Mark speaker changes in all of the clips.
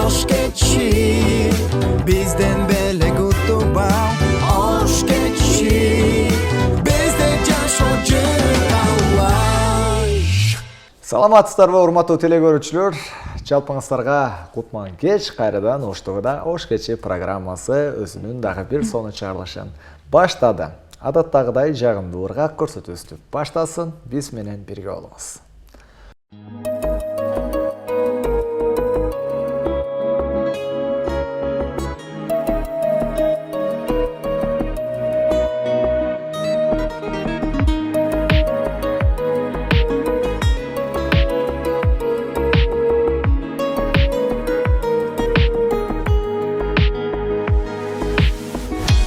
Speaker 1: Ош кетчи бизден белек утубау. Ош кетчи бизде жашоо жыгабай.
Speaker 2: Саламатсыздарбы урматтуу теле көрүүчүлөр. Жалпыңыздарга кутман кеч, кайрадан Оштогуда Ош кечи программасы өзүнүн дагы бир сонун чыгарылышын баштады. Адаттагыдай жагымдуу ыргак көрсөтүүбүздү баштасын, биз менен бирге болуңуз.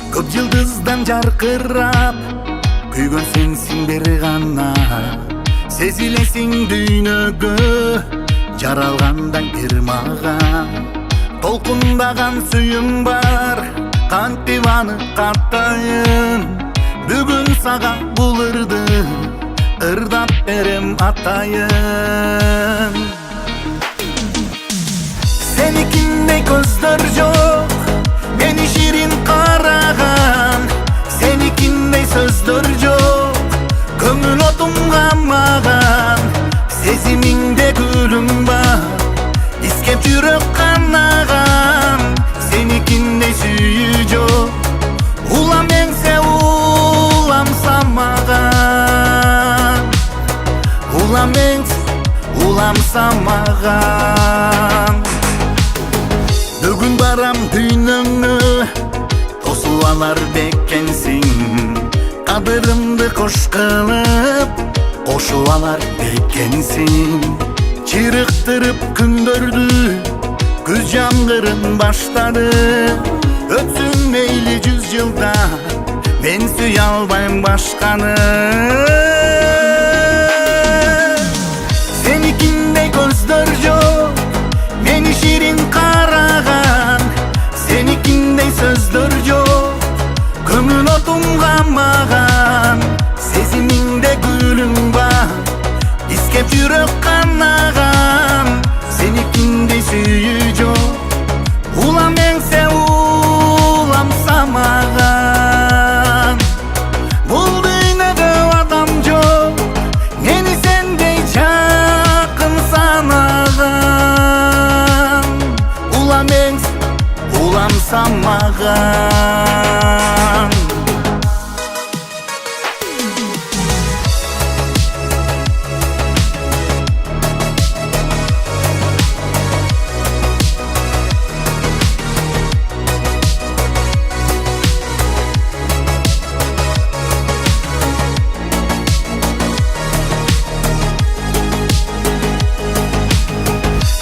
Speaker 3: Көк жылдыздан жаркырап күйгөн сенсиң бир гана, сезилесиң дүйнөгө жаралгандан бир мага. Толкундаган сүйүм бар, кантип аны каттайын. Бүгүн сага бул ырды ырдап берем атайын. Senikindей көздөр жок, мени ширин караган. Senikindей сөздөр жок, көңүл отум камаган. Сезимиңде гүлүм бар, искеп жүрөк канаган. Senikindей сүйүү жок, улам эңсе улам самаган. Улам эңсе улам самаган. Бүгүн барам дүйнөңө, тосуп алар бекенсиң. Кадырымды кош кылып, кошуп алар бекенсиң. Чырыктырып күндөрдү, күз жамгырын баштады. Өтсүн мейли 100 жылда, мен сүйө албайм башканы. Senikindей көздөр жок, мени ширин караган. Senikindей сөздөр жок, көңүл отум камаган. Сезимиңде гүлүм бар, искеп жүрөк канаган. Senikindей сүйүү жок, улам эңсе улам самаган. Бул дүйнөдө адам жок, мени сендей жакын санаган. Улам эңсе улам самаган.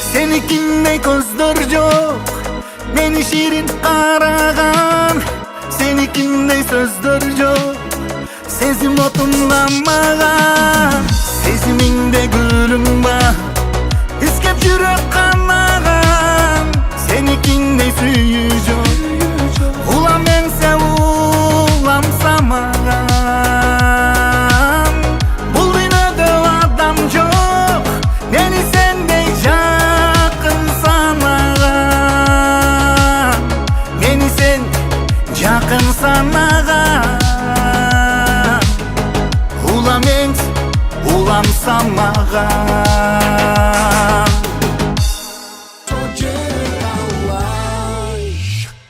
Speaker 3: Senikindey көздөр жок, мени ширин караган. Senikindey сөздөр жок, сезим отум камаган. Сезимиңде гүлүм бар, искеп жүрөк канаган. Senikindey сүйүү жок, улам эңсе улам самаган. Бул дүйнөдө адам жок, мени сендей жакын санаган. Мени сен жакын санаган. Улам эңсе улам самаган.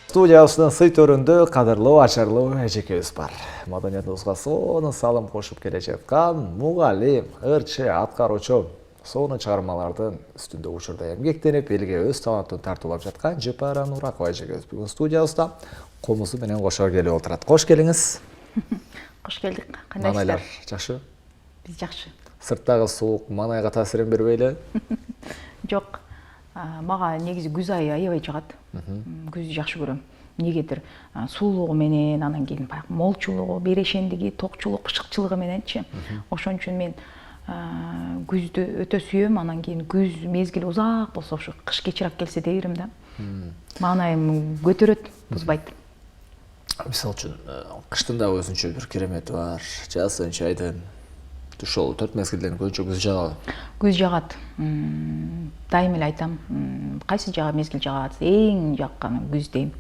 Speaker 2: Студиябыздын сый төрүндө кадырлуу ачарлуу эжекебиз бар. Маданиятыбызга сонун салым кошуп келе жаткан мугалим, ырчы, аткаруучу сонун чыгармалардын үстүндө учурда эмгектенип, элге өз талантын тартуулап жаткан Жапара Нуракова эжекебиз бүгүн студиябызда комузу менен кошо келип отурат. Кош келиңиз.
Speaker 4: Кош келдик. Кандайсыздар?
Speaker 2: Манайлар жакшы?
Speaker 4: Биз жакшы.
Speaker 2: Сырттагы суук манайга таасирин бербейли?
Speaker 4: Жок. Мага негизи күз айы аябай жагат. Күздү жакшы көрөм. Эмнегедир суулугу менен, анан кийин баягы молчулугу, берешендиги, токчулук, пышыкчылыгы мененчи. Ошон үчүн мен күздү өтө сүйөм. Анан кийин күз мезгили узак болсо, ошо кыш кечирээк келсе дейбирим да. Маанайым көтөрөт, бузбайт.
Speaker 2: Мисалы үчүн кыштын да өзүнчө бир керемети бар. Жазынчы айдын ошол 4 мезгилден көбүнчө күз жагабы?
Speaker 4: Күз жагат. Дайым эле айтам, кайсы жага мезгил жагат? Эң жакканы күз дейм.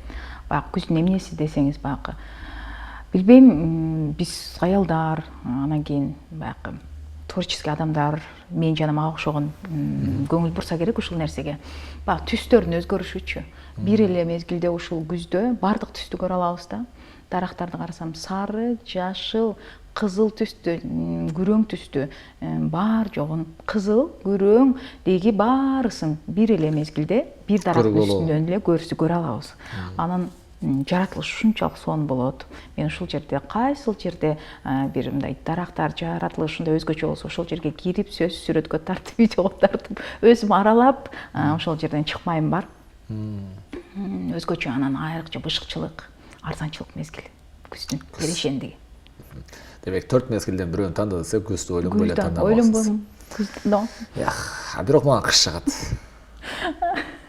Speaker 4: Баягы күздүн эмнеси десеңиз, баягы билбейм, биз аялдар, анан кийин баягы творческий адамдар, мен жана мага окшогон көңүл бурса керек ушул нерсеге. Баягы түстөрдүн өзгөрүшүчү. Бир эле мезгилде ушул күздө бардык түстү көрө алабыз да. Дарактарды карасам сары, жашыл, кызыл түстү, күрөң түстү, бар жогун кызыл, күрөң деги баарысын бир эле мезгилде бир дарактын үстүнөн эле көрө алабыз. Анан жаратылыш ушунчалык сонун болот. Мен ушул жерде кайсыл жерде бир мындай дарактар жаратылышында өзгөчө болсо ошол жерге кирип сүрөткө тартып, видеого тартып, өзүм аралап, ошол жерден чыкмайм бар. Өзгөчө анан айрыкча бышыкчылык, арзанчылык мезгил, күздүн перешендиги.
Speaker 2: Демек 4 мезгилден бирөөнү танда десе күздү ойлонбой эле тандабайсыз.
Speaker 4: Ойлонбойм. Күздү.
Speaker 2: Бирок мага кыш жагат.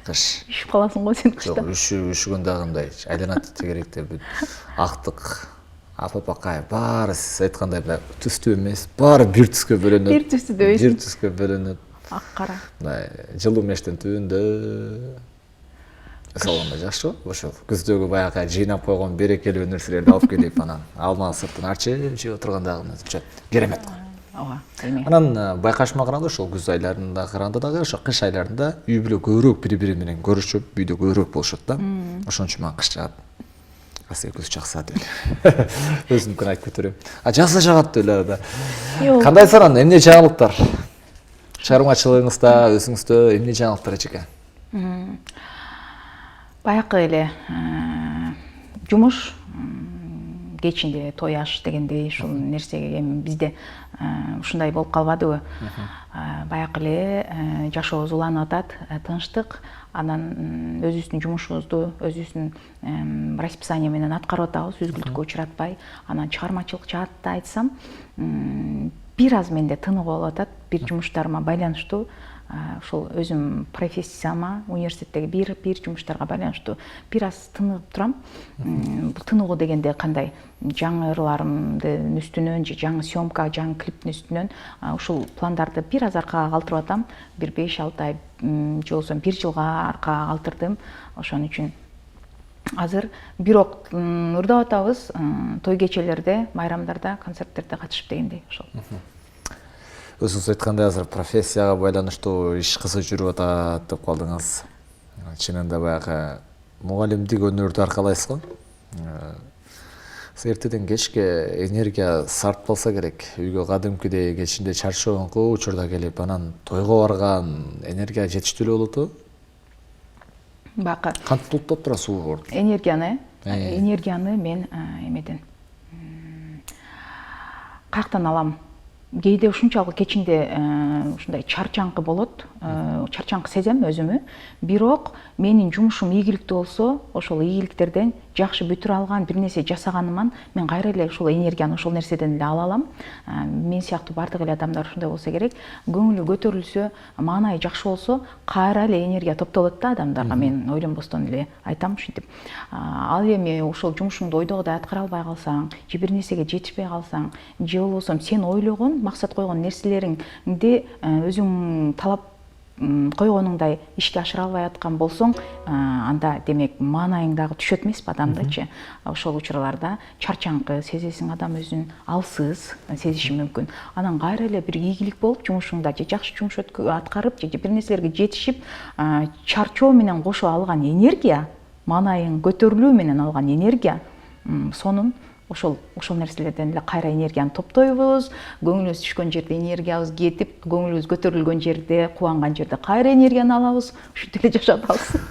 Speaker 2: Кыш.
Speaker 4: Üşüп каласың го сен кышта.
Speaker 2: Жок, üşүгөн дагы мындай айланат тегеректе бүт актык, апапакай баары сиз айткандай түстүү эмес, баары бир түскө бөлөнөт.
Speaker 4: Бир түстү дебейсиң.
Speaker 2: Бир түскө бөлөнөт.
Speaker 4: Ак кара.
Speaker 2: Жылуу мештин түбүндө салганда жакшы го. Ошол күздөгү баягы жыйнап койгон берекелүү нерселерди алып келип, анан алманын сыртын арчып жеп отургандагы керемет го.
Speaker 4: Ооба, эми.
Speaker 2: Анан байкашыма караганда ошол күз айларында караганда дагы ошо кыш айларында үй бүлө көбүрөөк бири-бири менен көрүшүп, үйдө көбүрөөк болушот да. Ошон үчүн мага кыш жагат. Асый күз жакса деп. Өзүмкүн айтып кетирем. Жазда жагат деп эле да. Кандай саран эмне жаңылыктар? Чыгармачылыгыңызда, өзүңүздө эмне жаңылыктар эчекен?
Speaker 4: Баягы эле жумуш кечинде той аш дегендей ушул нерсеге эми бизде ушундай болуп калбадыбы? Баягы эле жашообуз уланып атат, тынчтык, анан өзүбүздүн жумушубузду өзүбүздүн расписание менен аткарып атабыз, үзгүлтүккө учуратпай. Анан чыгармачылык жаатта айтсам, бир аз менде тыныгуу болуп атат, бир жумуштарыма байланыштуу. Ушул өзүм профессияма, университеттеги бир жумуштарга байланыштуу бир аз тыныгып турам. Бул тыныгуу дегенде кандай? Жаңы ырларымдын үстүнөн же жаңы съемка, жаңы клиптин үстүнөн ушул пландарды бир аз аркага калтырып атам. Бир 5-6 ай же болбосо 1 жылга аркага калтырдым. Ошон үчүн азыр бирок ырдап атабыз той кечелерде, майрамдарда, концерттерде катышып дегендей ошол.
Speaker 2: Өзүңүз айткандай азыр профессияга байланыштуу иш кызы жүрүп атат деп калдыңыз. Чынында баягы мугалимдик өнөрдү аркалайсыз го. Эртеден кечке энергия сарпталса керек. Үйгө кадимкидей кечинде чарчооңку учурда келип, анан тойго барган энергия жетиштүү эле болоту?
Speaker 4: Бакы.
Speaker 2: Кантип толуктап турасыз?
Speaker 4: Энергияны мен эмеден каяктан алам? Кээде ушунчалык кечинде ушундай чарчаңкы болот, чарчаңкы сезем өзүмү. Бирок менин жумушум ийгиликтүү болсо, ошол ийгиликтерден жакшы бүтүр алган бир нерсе жасаганыман мен кайра эле ушул энергияны ошол нерседен эле ала алам. Мен сыяктуу бардык эле адамдар ушундай болсо керек. Көңүлү көтөрүлсө, маанайы жакшы болсо, кайра эле энергия топтолот да адамдарга. Мен ойлонбостон эле айтам ушинтип. Ал эми ошол жумушуңду ойдогудай аткара албай калсаң, же бир нерсеге жетишпей калсаң, же болбосо сен ойлогон, максат койгон нерселериңди өзүң талап койгонуңдай ишке ашыра албай аткан болсоң, анда демек маанайың дагы түшөт эмеспи адамдачы. Ошол учурларда чарчаңкы сезесиң, адам өзүн алсыз сезиши мүмкүн. Анан кайра эле бир ийгилик болуп жумушуңда же жакшы жумуш аткарып, же бир нерселерге жетишип, чарчоо менен кошо алган энергия, маанайың көтөрүлүү менен алган энергия, сонун ошол нерселерден эле кайра энергияны топтойбуз. Көңүлүбүз түшкөн жерде энергиябыз кетип, көңүлүбүз көтөрүлгөн жерде, кубанган жерде кайра энергияны алабыз. Ушинтип эле жашап атабыз.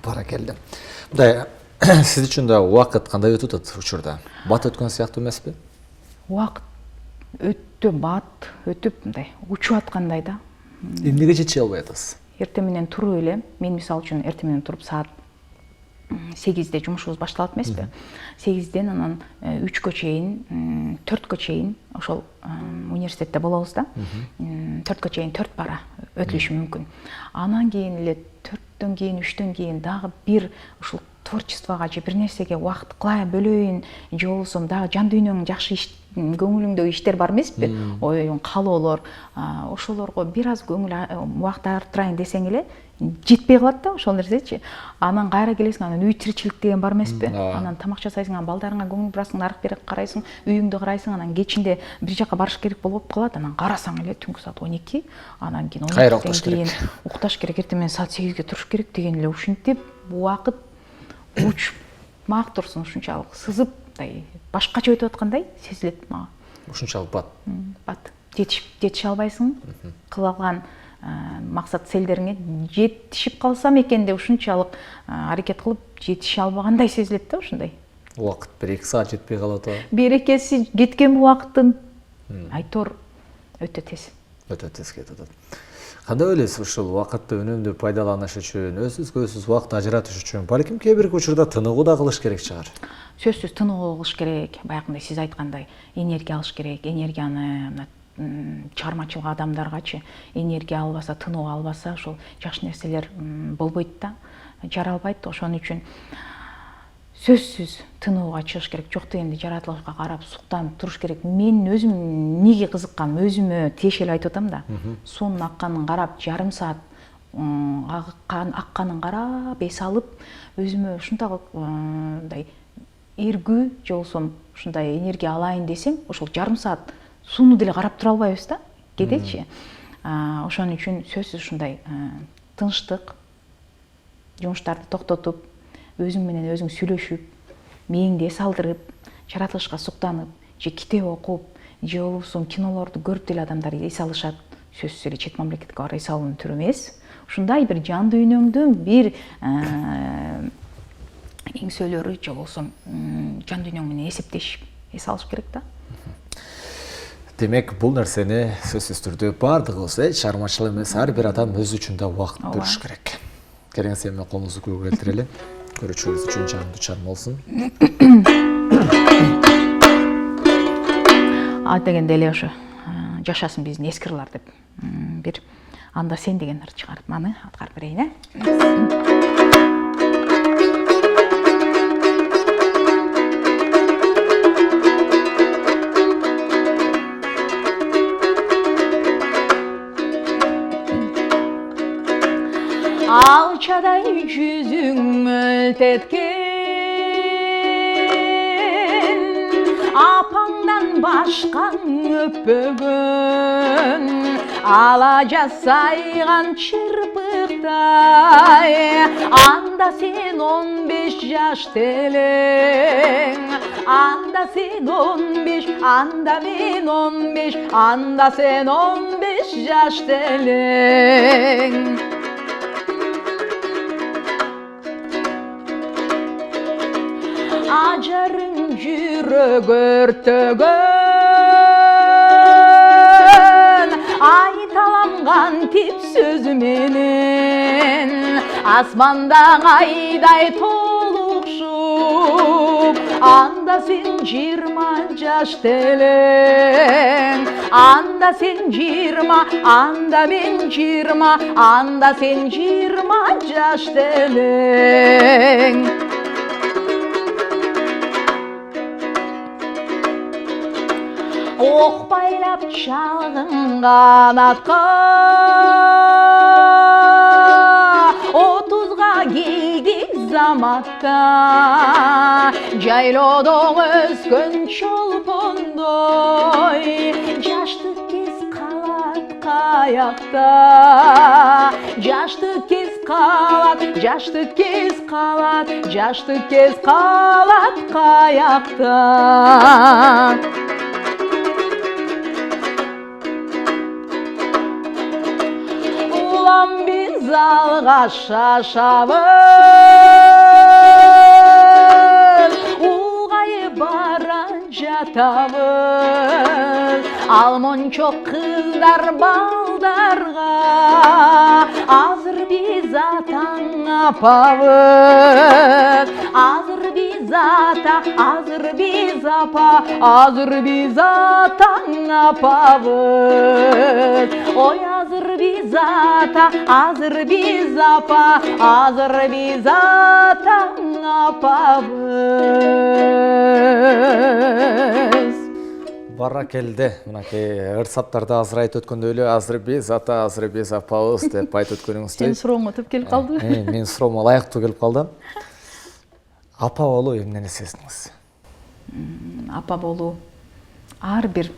Speaker 2: Баракелде. Мындай сиз үчүн да убакыт кандай өтүп атат учурда? Бат өткөн сыяктуу эмеспи?
Speaker 4: Убакыт өттү, бат өтүп мындай учуп аткандай да.
Speaker 2: Эмнеге жетиши албай атасыз?
Speaker 4: Эртең менен туруп эле, мен мисалы үчүн эртең менен туруп саат 8-де жумушубуз башталат эмеспи? 8-ден анан 3-кө чейин, 4-кө чейин ошол университетте болобуз да. 4-кө чейин 4 бара өтүлүшү мүмкүн. Анан кийин эле 4-төн кийин, 3-төн кийин дагы бир ушул творчествого же бир нерсеге убакыт кылай бөлөйүн, же болбосо дагы жан дүйнөңдү жакшы көңүлүңдөгү иштер бар эмеспи, оюң, каалоолор, ошолорго бир аз көңүл убакыт артырайын десең эле жетпей калат да ошол нерсечи. Анан кайра келесиң, анан үй тиричилик деген бар эмеспи? Анан тамак жасайсың, анан балдарыңа көңүл бурасың, нарык берек карайсың, үйүңдү карайсың, анан кечинде бир жака барыш керек болуп калат, анан карасаң эле түнкү саат 12, анан кийин 12ден кийин укташ керек, эртең саат 8ге туруш керек деген эле ушинтип убакыт учуп маак турсун, ушунчалык сызып, башкача өтүп аткандай сезилет мага.
Speaker 2: Ушунчалык бат.
Speaker 4: Бат. Жетише албайсың, кылган максат целдериңе жетишип калсам экен деп ушунчалык аракет кылып жетише албагандай сезилет да ушундай.
Speaker 2: Убакыт 1-2 саат жетпей калат.
Speaker 4: Берекеси кеткен убакыттын айтор өтө тез.
Speaker 2: Өтө тез кетет. Кандай ойлойсуз, ушул убакытты үнүмдүү пайдаланыш үчүн, өзсүз убакыт ажыратыш үчүн балким кээ бир учурда тыныгуу да кылыш керек чыгар? Сөзсүз
Speaker 4: тыныгуу кылыш керек. Баягындай сиз айткандай энергия алыш керек. Энергияны чыгармачылык адамдаргачы энергия албаса, тынуу албаса, ошол жакшы нерселер болбойт да, жаралбайт. Ошон үчүн сөзсүз тынууга чыгыш керек. Жок дегенде жаратылышка карап суктанып туруш керек. Мен өзүм эмнеге кызыккам, өзүмө тиешелүү айтып атам да. Суунун акканын карап, жарым саат акканын карап, эс алып, өзүмө ушундай эргүү же болбосо ушундай энергия алайын десем, ошол жарым саат сууну деле карап тура албайбыз да, кедечи. Ошон үчүн сөзсүз ушундай тынчтык, жумуштарды токтотуп, өзүң менен өзүң сүйлөшүп, мээңди эс алдырып, жаратылышка суктанып, же китеп окуп, же болбосо кинолорду көрүп деле адамдар эс алышат. Сөзсүз эле чет мамлекетке барып эс алуунун түрү эмес. Ушундай бир жан дүйнөңдүн бир эңсөлөрү же болбосо жан дүйнөң менен эсептешип, эс алыш керек да.
Speaker 2: Демек, бул нерсени сөзсүз түрдө бардыгыбыз, чыгармачыл эмес, ар бир адам өзү үчүн да убакыт бөлүш керек. Кереңиз менен колуңузду көккө келтирели. Көрүүчүбүз үчүн жандуу чарм болсун.
Speaker 4: А дегенде эле ошо жашасын биздин эски ырлар деп бир анда сен деген ыр чыгарып аны аткарып берейин, Алчадай жүзүң мөлтеткен, апаңдан башкаң өппөгөн, ала жасайган чырпыктай, анда сен 15 жашта элең, анда сен 15, анда мен 15, анда сен 15 жашта элең. Ажарың жүрөк өртөгөн, айталам кантип сөзү менен, асмандагы айдай толукшуп, анда сен 20 жашта элең, анда сен 20, анда мен 20, анда сен 20 жашта элең. Ок байлап чалгын канатка, 30га келдик заматта, жайлоодо өскөн чолпондой, жаштык кез калат каякта, жаштык кез калат, жаштык кез калат, жаштык кез калат каякта. Biz alga şaşabız, ulgayıp baran jatabız, almon çok kızlar baldarga, azır biz atan apabız, azır biz ata, azır biz apa, azır biz atan apabız, oy azır biz ata, azır biz apa, azır biz atan apabız.
Speaker 2: Баракелде. Мынакей ырсаттарды азыр айтып өткөндөй эле азыр биз ата, азыр биз апабыз деп айтып өткөнүңүздөй.
Speaker 4: Сен сурооңо туп келип калды.
Speaker 2: Мен суроомо ылайыктуу келип калды. Апа болуу эмнени сездиңиз?
Speaker 4: Апа болуу ар бир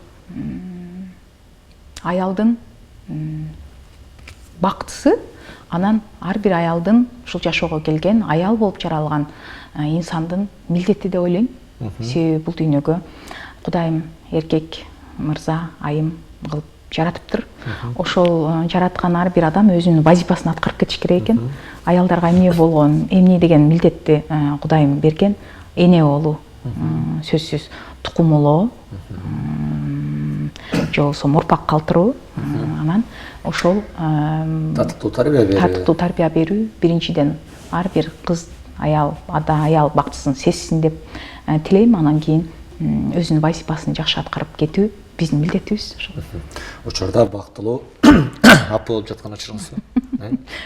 Speaker 4: аялдын бактысы, анан ар бир аялдын ушул жашоого келген аял болуп жаралган инсандын милдети деп ойлойм. Себеби бул дүйнөгө Кудайым эркек мырза, айым кылып жаратыптыр. Ошол жараткан ар бир адам өзүнүн вазифасын аткарып кетиш керек экен. Аялдарга эмне болгон, эмне деген милдетти Кудайым берген. Эне болуу, сөзсүз тукумулоо, же болбосо урпак калтыруу, анан ошол
Speaker 2: Татыктуу тарбия берүү.
Speaker 4: Биринчиден ар бир кыз, аял, аял бактысын сезсин деп тилейм. Анан кийин өзүнүн вазифасын жакшы аткарып кетүү биздин милдетибиз.
Speaker 2: Учурда бактылуу апа болуп жаткан учуруңузбу?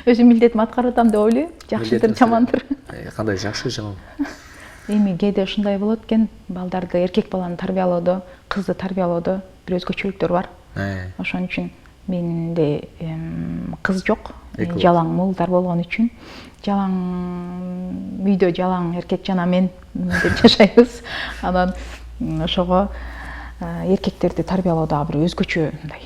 Speaker 4: Өзүм милдетимди аткарып атам деп ойлойм. Жакшыдыр, жамандыр.
Speaker 2: Кандай жакшы, жаман?
Speaker 4: Эми кээде ушундай болот экен, балдарды, эркек баланы тарбиялоодо, кызды тарбиялоодо бир өзгөчөлүктөр бар. Ошон үчүн менде кыз жок, жалаң муулдар болгон үчүн жалаң үйдө жалаң эркек жана мен деп жашайбыз. Анан ошого эркектерди тарбиялоо дагы бир өзгөчө мындай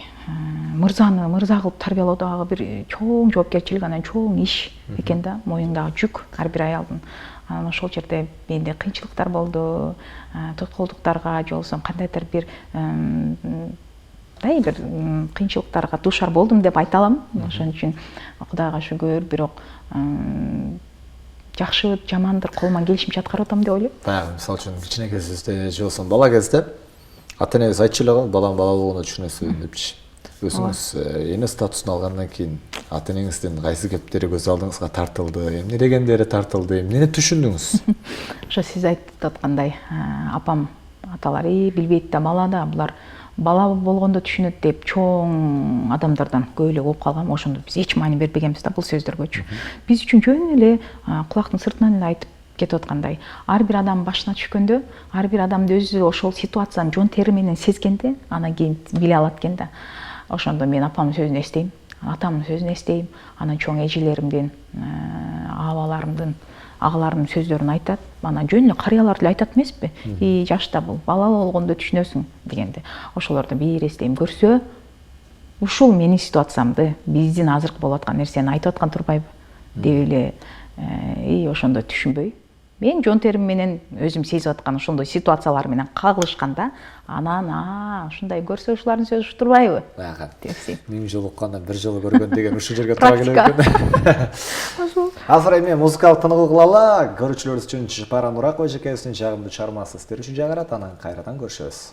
Speaker 4: мырзаны мырза кылып тарбиялоо дагы бир чоң жоопкерчилик, анан чоң иш экен да, моюндагы жүк ар бир аялдын. Анан ошол жерде менде кыйынчылыктар болду, тоткоолдуктарга же болбосо кандайдыр бир кыйынчылыктарга дуушар болдум деп айта алам. Ошон үчүн Кудайга шүгүр, бирок жакшы, жамандыр, колуман келишимче аткарып атам деп ойлойм.
Speaker 2: Баягы мисалы үчүн кичине кезибизде же болбосо бала кезде ата энебиз айтчу эле го, балам бала болгондо түшүнөсүң депчи. Өзүңүз эне статусун алгандан кийин ата энеңиздин кайсы кептери көз алдыңызга тартылды, эмне дегендери тартылды, эмнени түшүндүңүз?
Speaker 4: Ошо сиз айтып аткандай, апам аталар билбейт да, бала да, булар бала болгондо түшүнөт деп чоң адамдардан көп эле угуп калгам. Ошондо биз эч маани бербегенбиз да бул сөздөргөчү. Биз үчүн жөн эле кулактын сыртынан эле айтып кетип аткандай, ар бир адам башына түшкөндө, ар бир адамды өзү ошол ситуацияны жон тери менен сезгенде, анан кийин биле алат экен да. Ошондо мен апамдын сөзүн эстейм, атамдын сөзүн эстейм, анан чоң эжелеримдин, абаларымдын, агаларымдын сөздөрүн айтат. Анан жөн эле карыялар деле айтат эмеспи? Жашта бул бала болгондо түшүнөсүң дегенде. Ошолорду бир эстейм, көрсө, ушул менин ситуациямды, биздин азыркы болуп аткан нерсени айтып аткан турбайбы деп эле ошондо түшүнбөй. Мен жон терим менен өзүм сезип аткан ошондой ситуациялар менен кагылышканда, анан ушундай көрсө ушулардын сөзү ушу турбайбы?
Speaker 2: Баягы.
Speaker 4: Депсиң.
Speaker 2: 1000 жолу уккандан 1 жолу көргөн деген ушул жерге туура келет экен. Азыр эми музыкалык тыныгуу кылалы. Көрүүчүлөрүбүз үчүн Жапара Нуракова эжекебиздин жагымдуу чыгармасы сиздер үчүн жагырат, анан кайрадан көрүшөбүз.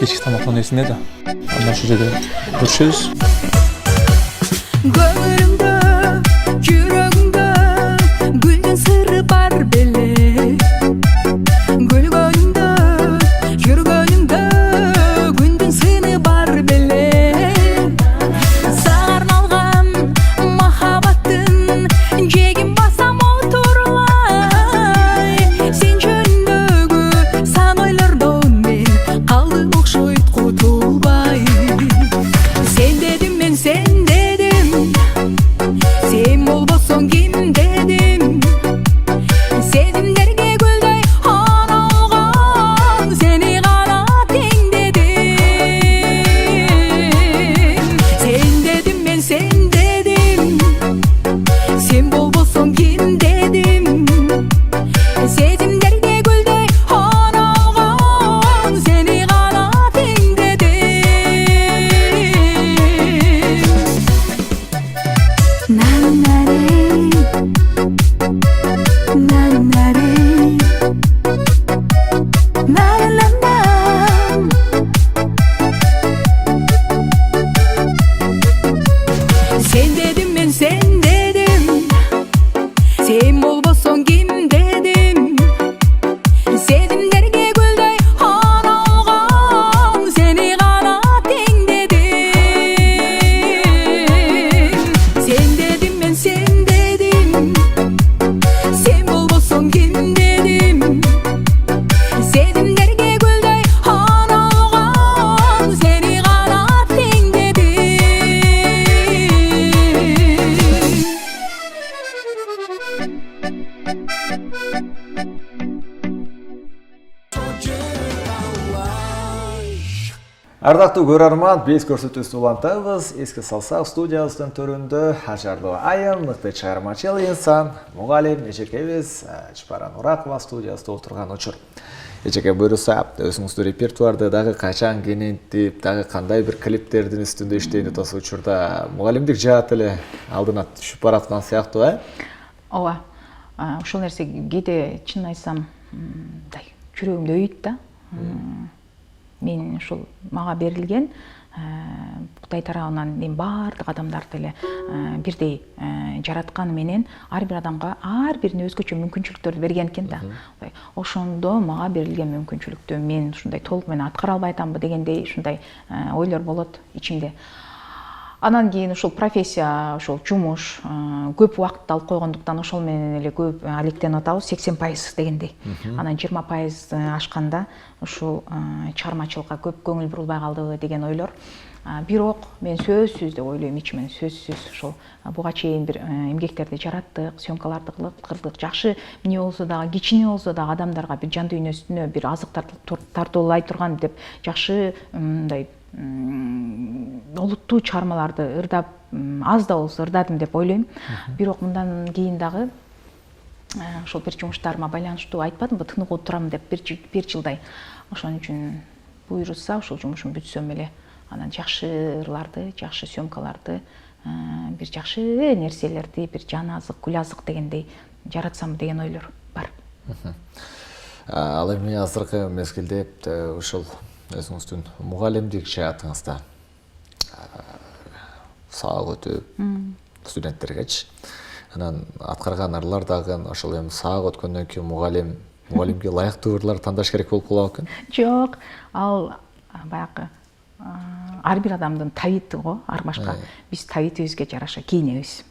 Speaker 5: Кечки тамактан эсинде да. Андан ошол жерде көрүшөбүз.
Speaker 6: Көңүлүңдө, жүрөгүңдө гүлдүн сыры бар беле. Гүлгөнүңдө, жүргөнүңдө күндүн сыны бар беле.
Speaker 2: Ардактуу көрөрман, биз көрсөтүүсү улантабыз. Эске салсак, студиябыздын төрүндө ажарлуу айым, мыкты чыгармачыл инсан, мугалим эжекебиз Чапара Нуракова студиясында отурган учур. Эжеке буюрса, өзүңүздүн репертуарды дагы качан кенентип, дагы кандай бир клиптердин үстүндө иштейин атасы учурда мугалимдик жаат эле алдына түшүп бараткан сыяктуу,
Speaker 4: ооба. Ошол нерсе кээде чын айтсам, мындай жүрөгүмдү өйүйт да. Мен ушул мага берилген Кудай тарабынан мен баардык адамдарды эле бирдей жаратканы менен ар бир адамга ар бирине өзгөчө мүмкүнчүлүктөрдү берген экен да. Ошондо мага берилген мүмкүнчүлүктү мен ушундай толук менен аткара албай атамбы дегендей ушундай ойлор болот ичимде. Анан кийин ушул профессия, ушул жумуш көп убакыт алып койгондуктан ошол менен эле көп алектенип атабыз, 80% дегендей. Анан 20% ашканда ушул чыгармачылыкка көп көңүл бурулбай калдыбы деген ойлор. Бирок мен сөзсүз деп ойлойм ичимен, сөзсүз ушул буга чейин бир эмгектерди жараттык, съемкаларды кылдык, жакшы эмне болсо дагы, кичине болсо дагы адамдарга бир жан дүйнөсүнө бир азык тартуулай турган деп жакшы мындай олуттуу чыгармаларды ырдап, аз да болсо ырдадым деп ойлойм. Бирок мындан кийин дагы ошол бир жумуштарыма байланыштуу айтпадымбы, тыныгуу турам деп бир жылдай. Ошон үчүн буйрулса ушул жумушум бүтсөм эле анан жакшы ырларды, жакшы съемкаларды, бир жакшы нерселерди, бир жан азык, гүл азык дегендей жаратсам деген ойлор бар.
Speaker 2: Ал эми азыркы мезгилде ушул өзүңүздүн мугалимдик жаатыңызда сабак өтүп, студенттергечи анан аткарган ырлар дагы ошол эми сабак өткөндөн кийин мугалимге ылайыктуу ырлар тандаш керек болуп калабы экен?
Speaker 4: Жок, ал баягы ар бир адамдын табити го, ар башка. Биз табитибизге жараша кийинебиз.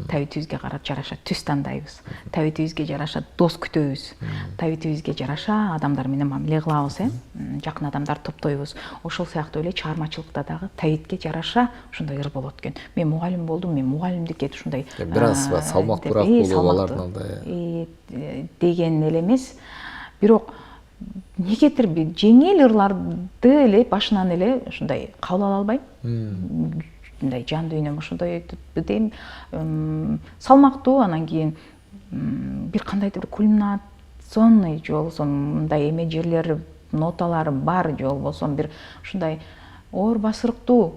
Speaker 4: Табитибизге жараша түс тандайбыз. Табитибизге жараша дос күтөбүз. Табитибизге жараша адамдар менен мамиле кылабыз, жакын адамдар топтойбуз. Ошол сыяктуу эле чыгармачылыкта дагы табитке жараша ушундай ыр болот экен. Мен мугалим болдум, мен мугалимдикке ушундай
Speaker 2: бир аз салмактуураак болуп алардын
Speaker 4: деген эле эмес. Бирок негетир бир жеңил ырларды эле башынан эле ушундай кабыл ала албайм. Мындай жан дүйнөм ошондой дейм, салмактуу, анан кийин бир кандайдыр бир кульминационный же болбосо мындай эме жерлери, ноталары бар, же болбосо бир ушундай оор басырыктуу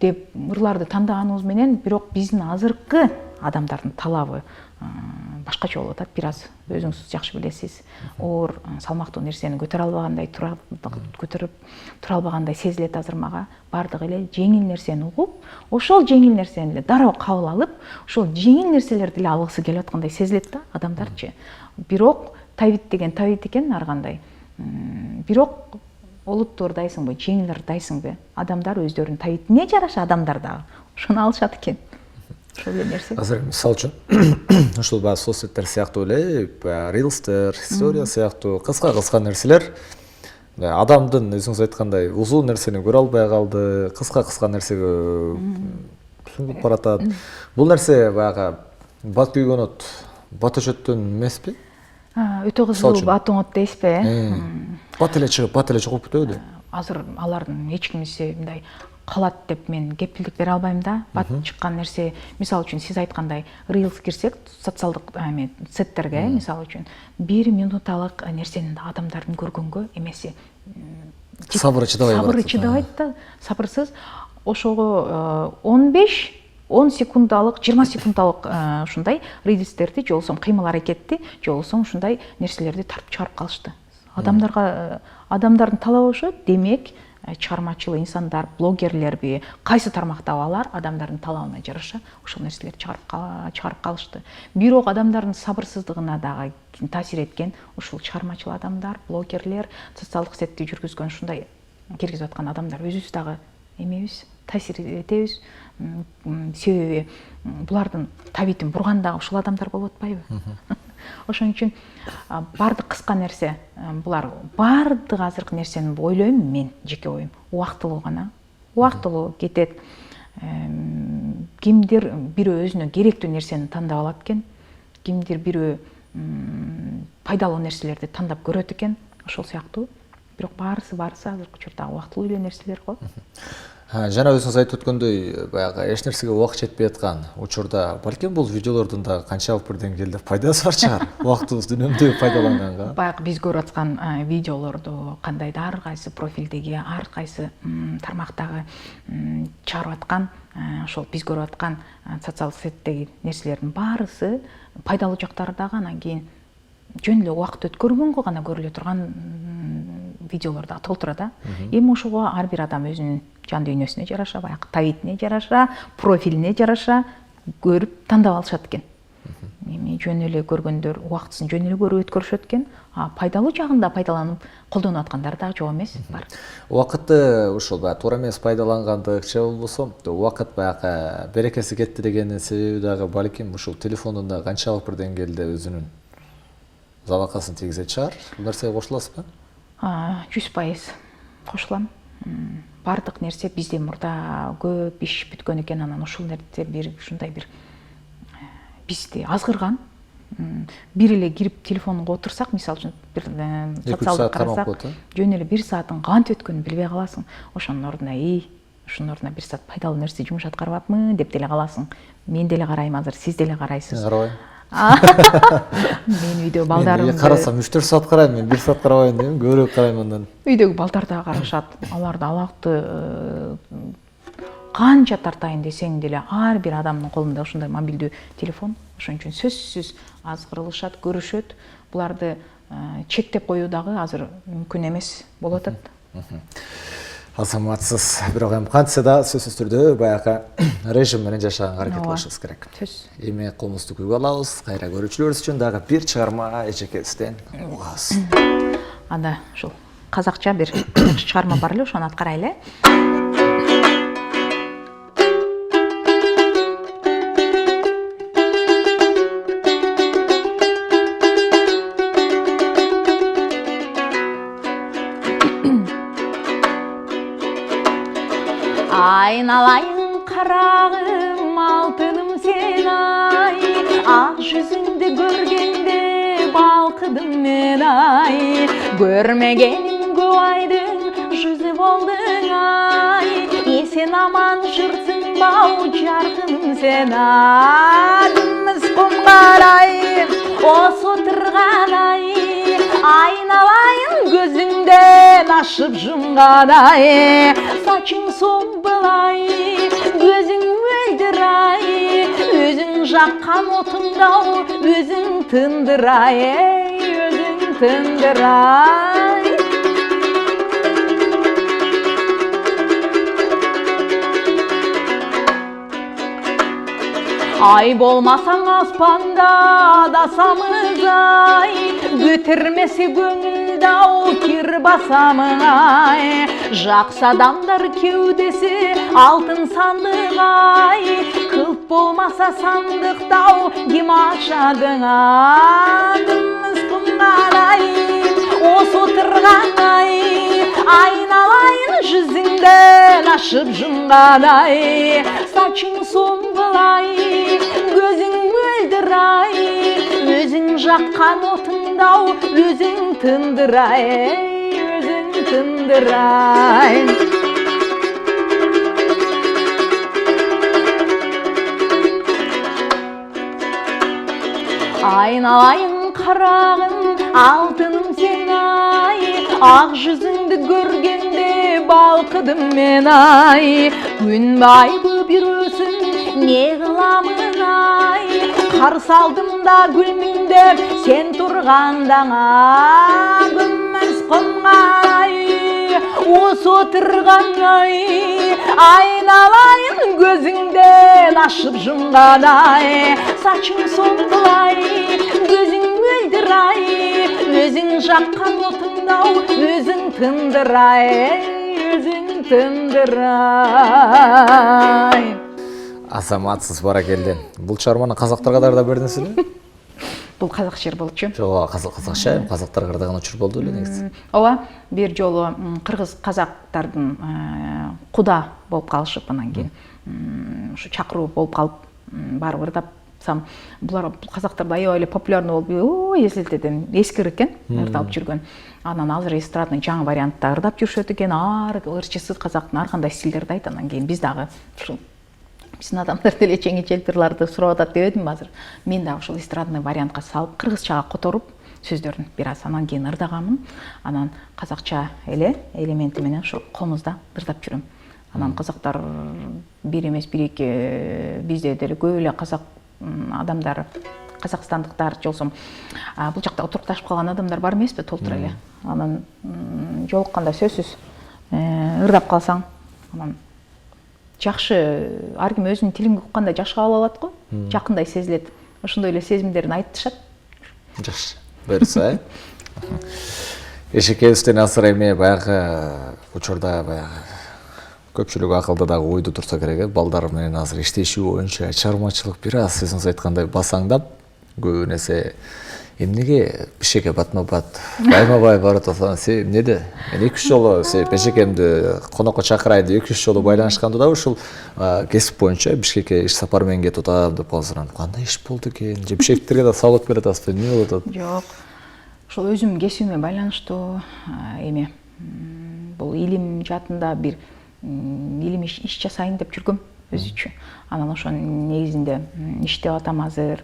Speaker 4: деп ырларды тандаганыбыз менен, бирок биздин азыркы адамдардын талабы башкача болуп атат. Бир аз өзүңүз жакшы билесиз. Оор салмактуу нерсени көтөрө албагандай, көтөрүп тура албагандай сезилет азыр мага. Бардыгы эле жеңил нерсени угуп, ошол жеңил нерсени эле дароо кабыл алып, ошол жеңил нерселерди эле алгысы келип аткандай сезилет да адамдарчы. Бирок табит деген табит экен ар кандай. Бирок олуттуу ырдайсыңбы, жеңил ырдайсыңбы? Адамдар өздөрүнүн табитине жараша адамдар дагы ошону алышат экен. Ошол эле нерсе.
Speaker 2: Азыр мисалы үчүн ушул баягы соцсеттер сыяктуу эле, рилстер, история сыяктуу кыска нерселер адамдын өзүңүз айткандай узун нерсени көрө албай калды, кыска нерсеге сүңгүп баратат. Бул нерсе баягы бат күйгөнөт, бат өчөттөн эмеспи?
Speaker 4: Өтө кызыл бат оңот дейсизби?
Speaker 2: Бат эле чыгып кетөбү? Азыр
Speaker 4: алардын эч кимиси мындай калат деп мен кепилдик бере албайм да. Бат чыккан нерсе, мисалы үчүн сиз айткандай рилс кирсек, социалдык сеттерге, мисалы үчүн 1 минуталык нерсени адамдардын көргөнгө эмеси
Speaker 2: сабыры чыдабайт
Speaker 4: да, сабырсыз. Ошого 15-10 секундалык, 20 секундалык ушундай рилстерди, же болбосо кыймыл аракетти, же болбосо ушундай нерселерди тартып чыгарып калышты. Адамдардын талабы ошо. Демек, чыгармачыл инсандар, блогерлерби, кайсы тармактагылар адамдардын талабына жараша ошол нерселерди чыгарып калышты. Бирок адамдардын сабырсыздыгына дагы таасир эткен ушул чыгармачыл адамдар, блогерлер, социалдык сетти жүргүзгөн ушундай киргизип аткан адамдар өзүбүз дагы эмебиз, таасир этебиз. Себеби булардын табитин бурган дагы ушул адамдар болуп атпайбы? Ошон үчүн бардык кыска нерсе, булар бардык азыркы нерсени ойлойм мен, жеке оюм, убактылуу гана. Убактылуу кетет. Кимдир бирөө өзүнө керектүү нерсени тандап алат экен, кимдир бирөө пайдалуу нерселерди тандап көрөт экен, ошол сыяктуу. Бирок баарысы азыркы учурда убактылуу эле нерселер го.
Speaker 2: Жана өзүңүз айтып өткөндөй, баягы эч нерсеге убакыт жетпей аткан учурда балким бул видеолордун да канчалык бир деңгээлде пайдасы бар чыгар, убактыбызды үнөмдүү пайдаланганга.
Speaker 4: Баягы биз көрүп аткан видеолорду кандайдыр ар кайсы профилдеги, ар кайсы тармактагы чыгарып аткан, ошол биз көрүп аткан социалдык сеттеги нерселердин баарысы пайдалуу жактары дагы, анан кийин жөн эле убакыт өткөргөнгө гана көрүлө турган видеолор да толтура да. Эми ошого ар бир адам өзүнүн жан дүйнөсүнө жараша, баягы табитине жараша, профилине жараша көрүп тандап алышат экен. Эми жөн эле көргөндөр убактысын жөн эле көрүп өткөрүшөт экен. Пайдалуу жагында пайдаланып колдонуп аткандар дагы жок эмес бар.
Speaker 2: Убакытты ушул баягы туура эмес пайдалангандык же болбосо убакыт баягы берекеси кетти дегенин себеби дагы балким ушул телефондун да канчалык бир деңгээлде өзүнүн залакасын тийгизет чыгар. Бул нерсеге кошуласызбы?
Speaker 4: 100% кошулам. Бардык нерсе бизде мурда көп иш бүткөн экен, анан ушул нерсе бир ушундай бир бизди азгырган. Бир эле кирип телефонго отурсак, мисалы үчүн бир социалдык карасак, жөн эле 1 сааттын кантип өткөнүн билбей каласың. Ошонун ордуна ушунун ордуна 1 саат пайдалуу нерсе жумуш аткарбапмын деп деле каласың. Мен деле карайм азыр, сиз деле карайсыз.
Speaker 2: Карабайм.
Speaker 4: Мен үйдө балдарым.
Speaker 2: Мен карасам 3-4 саат карайм, мен 1 саат карабайм дейм, көбүрөөк карайм андан.
Speaker 4: Үйдөгү балдар да карашат. Аларды алакты канча тартайын десең деле ар бир адамдын колунда ушундай мобилдүү телефон. Ошон үчүн сөзсүз азгырылышат, көрүшөт. Буларды чектеп коюу дагы азыр мүмкүн эмес болуп атат.
Speaker 2: Азаматсыз, бирок эми кантсе да сөзсүз түрдө баягы режим менен жашаганга аракет кылышыбыз керек. Эми комузду күгө алабыз. Кайра көрүүчүлөрүбүз үчүн дагы бир чыгарма эжекебизден угабыз.
Speaker 4: Анда ушул казакча бир чыгарма бар эле, ошону аткарайлы. Айналайын карагым, алтыным сен ай, ак жүзүңдү көргенде балкыдым мен ай, көрмегеним көп айдын жүзү болдуң ай, эсен аман жүрсүңбау жаркыным сен ай, мыскым карай осо турган ай, айналайын көзүңдөн ашып жумгандай, сачың сомбылай, көзүң мөлдүрай, өзүң жаккан отуңдау, өзүң тындырай, өзүң тындырай. Ай болмасаң аспанда да самызай, көтөрмесе көңүлдау кир басамың ай, жаксы адамдар кеудеси алтын сандык ай, кылп болмаса сандыктау ким ачадың ай, мыскым карай осо турган ай, айналайын жүзүңдөн ашып жумгадай, сачың сомбулай, көзүң мөлдүрай, өзүң жаккан отуңдау, өзүң тындырай, өзүң тындырай. Айналайын карагым, алтыным сен ай, ак жүзүңдү көргенде балкыдым мен ай, күн байбы бирөөсүн не кыламын ай, карсы алдымда күлмүңдөп сен турганда күммөс ай, осо турган ай, айналайын көзүңдөн ашып жумгадай, сачың сомбулай, көзүң мөлдүрай, өзүң жаккан отуңдау, өзүң тындырай, өзүң тындырай.
Speaker 2: Азаматсыз баракелде. Бул чыгарманы казактарга да бердиңизби?
Speaker 4: Бул казак шер болчу.
Speaker 2: Жок, казакча, казактарга да учур болду эле негизи.
Speaker 4: Ооба, бир жолу кыргыз казактардын куда болуп калышып, анан кийин ушу чакыруу болуп калып, баары ырдап айтсам, булар казактарда аябай эле популярный болуп, эсилтеден эскир экен, ырдалып жүргөн. Анан азыр эстрадный жаңы вариантта ырдап жүрүшөт экен, ырчысы казактын ар кандай стилдерди айт. Анан кийин биз дагы ушул биздин адамдар деле жеңил-желпи ырларды сурап атат деп эдим азыр. Мен дагы ушул эстрадный вариантка салып, кыргызчага которуп сөздөрүн бир аз анан кийин ырдаганмын. Анан казакча элементи менен ошо комузда ырдап жүрөм. Анан казактар бир эмес, бир эки, бизде деле көп эле казак адамдар, казакстандыктар же болсо бул жакта отурукташып калган адамдар бар эмеспи, толтура эле. Анан жолукканда сөзсүз ырдап калсаң, анан жакшы, ар ким өзүнүн тилин укканда жакшы кабыл алат го, жакындай сезилет. Ошондой эле сезимдерин айтышат.
Speaker 2: Жакшы. Буюрса, эшикебизден азыр эми баягы учурда баягы көпчүлүк акылда дагы ойду турса керек, балдар менен азыр иштешүү боюнча чыгармачылык бир аз өзүңүз айткандай басаңдап, көп нерсе эмнеге Бишкекке батма-бат, байма-бай барып атасың, себеби эмнеде? Мен 2-3 жолу Бишкекемди конокко чакырайын деп 2-3 жолу байланышканда да ушул кесип боюнча Бишкекке иш сапар менен кетип атам деп калсам, кандай иш болду экен? Же Бишкектерге да салып берип атасызбы, эмне болуп атат?
Speaker 4: Жок. Ошол өзүмдүн кесибиме байланыштуу эме. Бул илим жаатында бир илим иш жасайын деп жүргөм өзүчө. Анан ошонун негизинде иштеп атам азыр.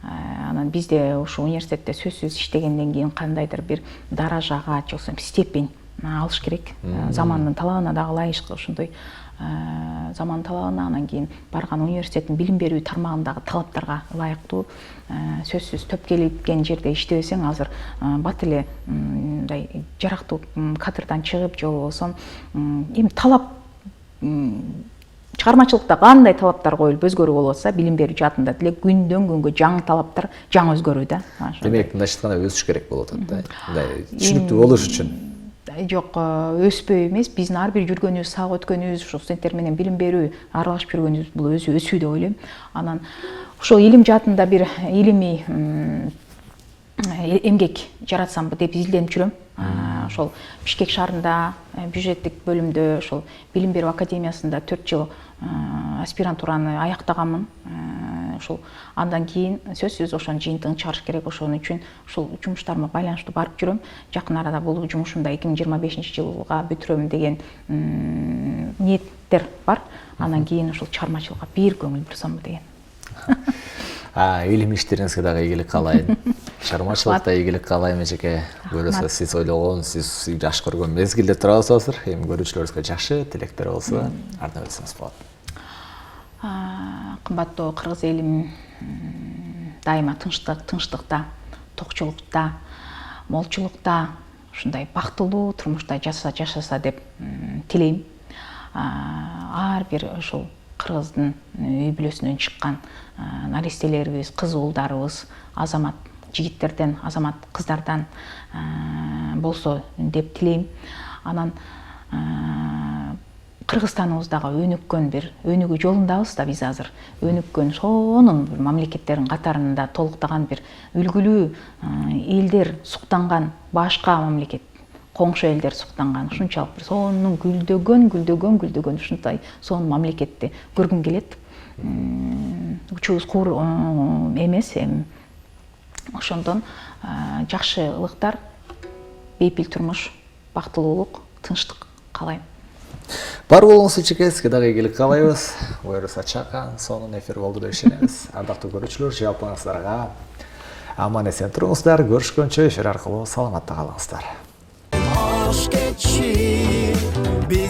Speaker 4: Анан бизде ошо университетте сөзсүз иштегенден кийин кандайдыр бир даражага же болсо степень алыш керек. Замандын талабына дагы ылайык ошондой заман талабына, анан кийин барган университеттин билим берүү тармагындагы талаптарга ылайыктуу сөзсүз төп келген жерде иштебесең азыр бат эле мындай жарактуу кадрдан чыгып же болбосо эми талап чыгармачылыкта кандай талаптар коюлуп өзгөрүү болуп атса, билим берүү жаатында деле күндөн күнгө жаңы талаптар жаңы өзгөрүү да.
Speaker 2: Демек, мындайча айтканда өсүш керек болуп атат да. Мындай түшүнүктүү болуш үчүн.
Speaker 4: Жок, өспөй эмес, биздин ар бир жүргөнүбүз, сабак өткөнүбүз, ошо студенттер менен билим берүү аралашып жүргөнүбүз бул өзү өсүү деп ойлойм. Анан ошол илим жаатында бир илимий эмгек жаратсам деп изилденип жүрөм. Ошол Бишкек шаарында бюджеттик бөлүмдө ошол билим берүү академиясында 4 жыл аспирантураны аяктаганмын. Ошол андан кийин сөзсүз ошонун жыйынтыгын чыгарыш керек, ошон үчүн ушул жумуштарыма байланыштуу барып жүрөм. Жакын арада бул жумушумда 2025-жылга бүтүрөм деген ниеттер бар. Андан кийин ушул чыгармачылыкка бир көңүл бурсам деген.
Speaker 2: Илим иштериңизге дагы ийгилик каалайын. Чыгармачылыкта ийгилик каалайм эжеке. Көрөсө сиз ойлогон, сиз жаш көргөн мезгилде турабыз азыр. Эми көрүүчүлөрүбүзгө жакшы тилектер болсо, ардап өтсөңүз болот.
Speaker 4: Кымбаттуу кыргыз элим дайыма тынчтыкта, токчулукта, молчулукта, ушундай бактылуу турмушта жашаса деп тилейм. Ар бир ушул кыргыздын үй бүлөсүнөн чыккан наристелерибиз, кыз уулдарыбыз, азамат жигиттерден, азамат кыздардан болсо деп тилейм. Анан Кыргызстаныбыздагы өнүккөн бир өнүгүү жолундабыз да биз азыр. Өнүккөн сонун бир мамлекеттердин катарында толуктаган бир үлгүлүү элдер суктанган башка мамлекет, коңшу элдер суктанган ушунчалык бир сонун гүлдөгөн ушундай сонун мамлекетти көргүм келет. Учубуз куур эмес эми. Ошондон жакшы ылыктар, бейпил турмуш, бактылуулук, тынчтык каалайм.
Speaker 2: Бар болуңуз үчүн сизге дагы ийгилик каалайбыз. Буюрса чакан сонун эфир болду деп ишенебиз. Ардактуу көрүүчүлөр, жалпыңыздарга аман эсен туруңуздар. Көрүшкөнчө эфир аркылуу саламатта калыңыздар.
Speaker 1: Hoş geçir, biz